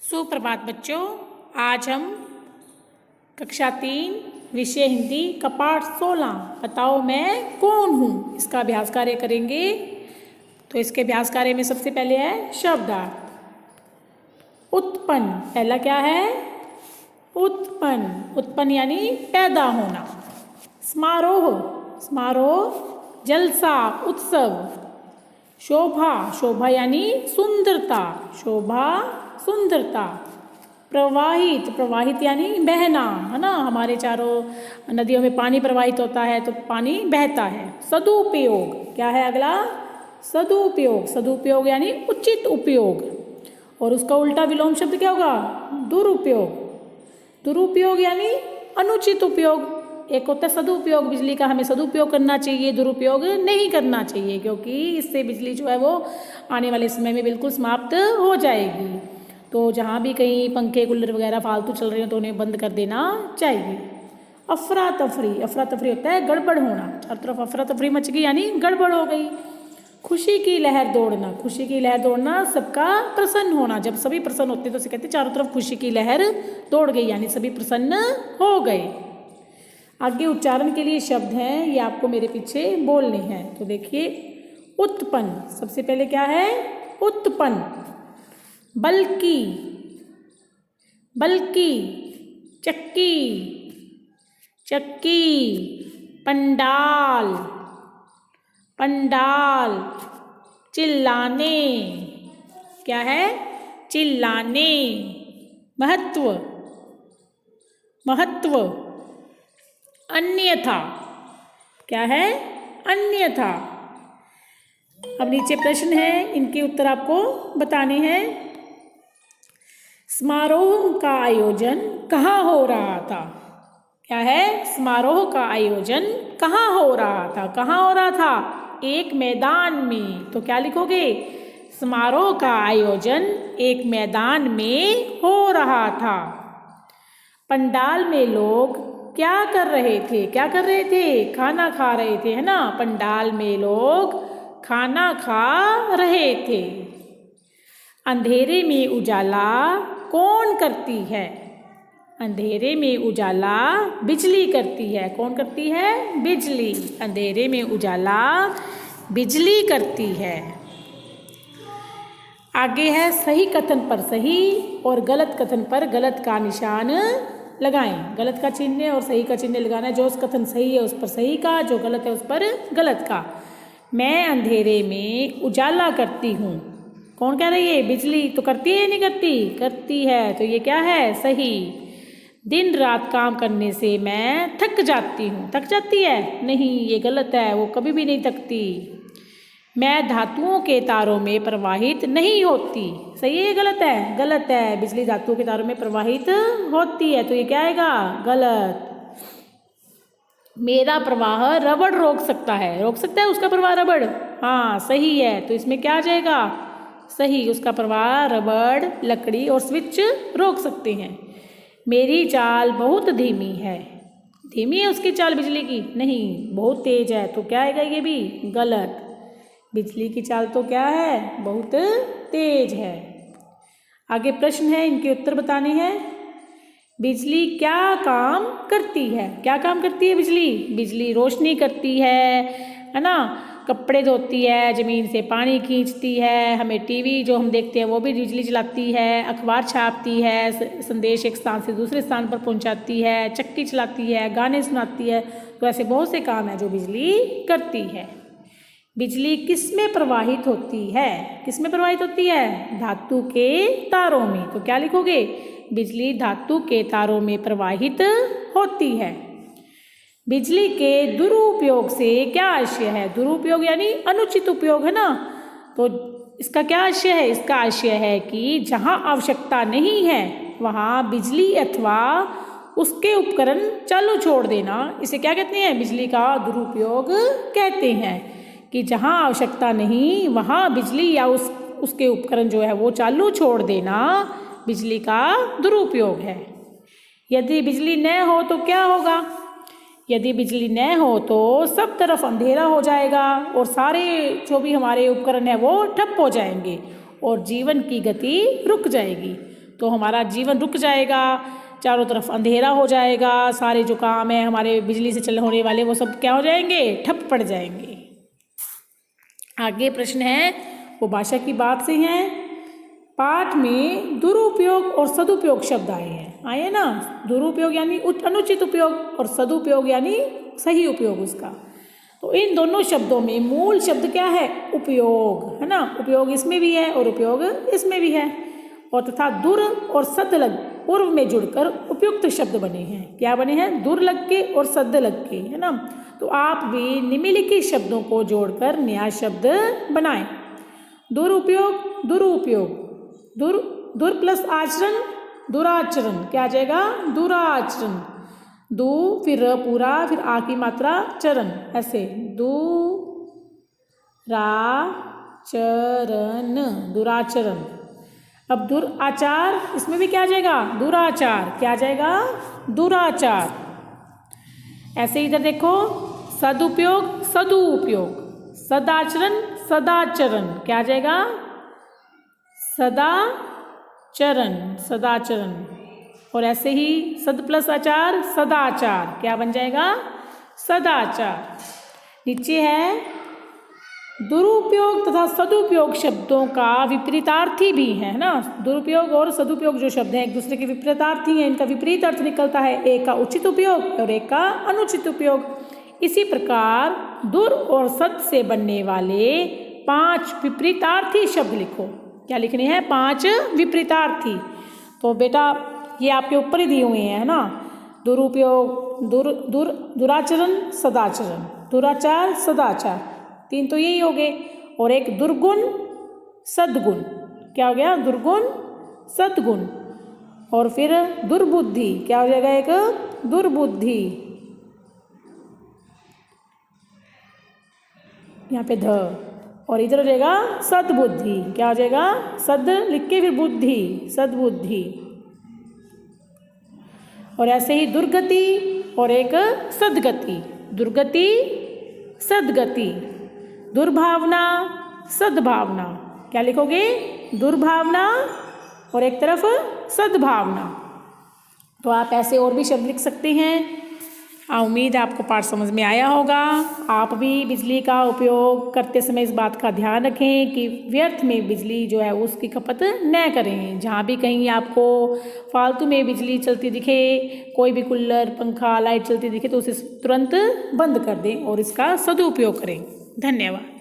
सुप्रभात बच्चों। आज हम कक्षा 3 विषय हिंदी का पाठ 16 बताओ मैं कौन हूँ इसका अभ्यास कार्य करेंगे। तो इसके अभ्यास कार्य में सबसे पहले है शब्दार्थ। उत्पन्न, पहला क्या है? उत्पन्न, उत्पन्न यानी पैदा होना। समारोह, समारोह जलसा उत्सव। शोभा, शोभा यानी सुंदरता, शोभा सुंदरता। प्रवाहित, प्रवाहित यानी बहना, है ना। हमारे चारों नदियों में पानी प्रवाहित होता है तो पानी बहता है। सदुपयोग, क्या है अगला? सदुपयोग, सदुपयोग यानी उचित उपयोग। और उसका उल्टा विलोम शब्द क्या होगा? दुरुपयोग, दुरुपयोग यानी अनुचित उपयोग। एक होता है सदुपयोग बिजली का, हमें सदुपयोग करना चाहिए, दुरुपयोग नहीं करना चाहिए, क्योंकि इससे बिजली जो है वो आने वाले समय में बिल्कुल समाप्त हो जाएगी। तो जहाँ भी कहीं पंखे कूलर वगैरह फालतू चल रहे हो तो उन्हें बंद कर देना चाहिए। अफरा तफरी, अफरा तफरी होता है गड़बड़ होना, चारों तरफ अफरा तफरी मच गई यानी गड़बड़ हो गई। खुशी की लहर दौड़ना, खुशी की लहर दौड़ना सबका प्रसन्न होना। जब सभी प्रसन्न होते तो उसे कहते चारों तरफ खुशी की लहर दौड़ गई यानी सभी प्रसन्न हो गए। आगे उच्चारण के लिए शब्द हैं, ये आपको मेरे पीछे बोलने हैं। तो देखिए, उत्पन्न, सबसे पहले क्या है? उत्पन्न। बल्कि, बल्कि, चक्की, चक्की। पंडाल, पंडाल। चिल्लाने, क्या है? चिल्लाने। महत्व, महत्व। अन्यथा, क्या है? अन्यथा। अब नीचे प्रश्न है, इनके उत्तर आपको बताने हैं। समारोह का आयोजन कहाँ हो रहा था? क्या है? समारोह का आयोजन कहाँ हो रहा था? कहाँ हो रहा था? एक मैदान में। तो क्या लिखोगे? समारोह का आयोजन एक मैदान में हो रहा था। पंडाल में लोग क्या कर रहे थे? क्या कर रहे थे? खाना खा रहे थे, है ना। पंडाल में लोग खाना खा रहे थे। अंधेरे में उजाला कौन करती है? अंधेरे में उजाला बिजली करती है। कौन करती है? बिजली। अंधेरे में उजाला बिजली करती है। आगे है सही कथन पर सही और गलत कथन पर गलत का निशान लगाएं। गलत का चिन्ह और सही का चिन्ह लगाना है। जो उस कथन सही है उस पर सही का, जो गलत है उस पर गलत का। मैं अंधेरे में उजाला करती हूँ। कौन कह रही है? बिजली। तो करती है या नहीं करती? करती है। तो ये क्या है? सही। दिन रात काम करने से मैं थक जाती हूँ। थक जाती है? नहीं, ये गलत है, वो कभी भी नहीं थकती। मैं धातुओं के तारों में प्रवाहित नहीं होती। सही है या गलत है? गलत है। बिजली धातुओं के तारों में प्रवाहित होती है, तो ये क्या आएगा? गलत। मेरा प्रवाह रबड़ रोक सकता है। रोक सकता है उसका प्रवाह रबड़? हाँ, सही है। तो इसमें क्या आ जाएगा? सही। उसका प्रवाह रबड़, लकड़ी और स्विच रोक सकते हैं। मेरी चाल बहुत धीमी है। धीमी है उसकी चाल बिजली की? नहीं, बहुत तेज है। तो क्या आएगा? ये भी गलत। बिजली की चाल तो क्या है? बहुत तेज है। आगे प्रश्न है, इनके उत्तर बताने हैं। बिजली क्या काम करती है? क्या काम करती है बिजली? बिजली रोशनी करती है ना। कपड़े धोती है, ज़मीन से पानी खींचती है, हमें टीवी जो हम देखते हैं वो भी बिजली चलाती है, अखबार छापती है, संदेश एक स्थान से दूसरे स्थान पर पहुंचाती है, चक्की चलाती है, गाने सुनाती है। तो ऐसे बहुत से काम हैं जो बिजली करती है। बिजली किस में प्रवाहित होती है? किस में प्रवाहित होती है? धातु के तारों में। तो क्या लिखोगे? बिजली धातु के तारों में प्रवाहित होती है। बिजली के दुरुपयोग से क्या आशय है? दुरुपयोग यानी अनुचित उपयोग, है ना। तो इसका क्या आशय है? इसका आशय है कि जहाँ आवश्यकता नहीं है वहाँ बिजली अथवा उसके उपकरण चालू छोड़ देना, इसे क्या कहते हैं? बिजली का दुरुपयोग कहते हैं। कि जहाँ आवश्यकता नहीं वहाँ बिजली या उसके उपकरण जो है वो चालू छोड़ देना बिजली का दुरुपयोग है। यदि बिजली न हो तो क्या होगा? यदि बिजली न हो तो सब तरफ अंधेरा हो जाएगा और सारे जो भी हमारे उपकरण हैं वो ठप हो जाएंगे और जीवन की गति रुक जाएगी। तो हमारा जीवन रुक जाएगा, चारों तरफ अंधेरा हो जाएगा, सारे जो काम है हमारे बिजली से चल होने वाले वो सब क्या हो जाएंगे, ठप पड़ जाएंगे। आगे प्रश्न है वो भाषा की बात से हैं। पाठ में दुरुपयोग और सदुपयोग शब्द आए हैं ना। दुरुपयोग यानी अनुचित उपयोग और सदुपयोग यानी सही उपयोग उसका। तो इन दोनों शब्दों में मूल शब्द क्या है, उपयोग है ना। उपयोग इसमें भी है और उपयोग इसमें भी है। और तथा दुर और सद लग पूर्व में जुड़कर उपयुक्त शब्द बने हैं। क्या बने हैं, दुर लग के और सद लग के, है ना। तो आप भी निम्नलिखित शब्दों को जोड़कर नया शब्द बनाएं। दुरुपयोग, दुरुपयोग, दुर प्लस आचरण, दुराचरण, क्या आ जाएगा, दुराचरण। दु फिर र पूरा फिर आ की मात्रा चरण, ऐसे दुराचरण, दुराचरण। अब दुराचार, इसमें भी क्या आ जाएगा, दुराचार, क्या आ जाएगा, दुराचार। ऐसे इधर देखो, सदुपयोग, सदुपयोग, सदाचरण, सदाचरण, क्या आ जाएगा, सदाचरण, सदाचरण। और ऐसे ही सद प्लस आचार, सदाचार, क्या बन जाएगा, सदाचार। नीचे है दुरुपयोग तथा सदुपयोग शब्दों का विपरीतार्थी भी है ना। दुरुपयोग और सदुपयोग जो शब्द हैं एक दूसरे के विपरीतार्थी हैं, इनका विपरीत अर्थ निकलता है, एक का उचित उपयोग और एक का अनुचित उपयोग। इसी प्रकार दुर और सद से बनने वाले 5 विपरीतार्थी शब्द लिखो। क्या लिखने हैं, 5 विपरीतार्थी। तो बेटा ये आपके ऊपर ही दिए हुए हैं, है ना। दुरुपयोग, दुराचरण, सदाचरण, दुराचार, सदाचार, 3 तो यही हो गए। और एक दुर्गुण, सद्गुण, क्या हो गया, दुर्गुण, सद्गुण। और फिर दुर्बुद्धि, क्या हो जाएगा, एक दुर्बुद्धि, यहाँ पे ध। और इधर हो जाएगा सद्बुद्धि, क्या हो जाएगा, सद लिख के फिर बुद्धि, सद्बुद्धि। और ऐसे ही दुर्गति और एक सद्गति, दुर्गति, सद्गति, दुर्भावना, सद्भावना, क्या लिखोगे, दुर्भावना और एक तरफ सद्भावना। तो आप ऐसे और भी शब्द लिख सकते हैं। उम्मीद है आपको पाठ समझ में आया होगा। आप भी बिजली का उपयोग करते समय इस बात का ध्यान रखें कि व्यर्थ में बिजली जो है उसकी खपत न करें। जहाँ भी कहीं आपको फालतू में बिजली चलती दिखे, कोई भी कूलर, पंखा, लाइट चलती दिखे तो उसे तुरंत बंद कर दें और इसका सदुपयोग करें। धन्यवाद।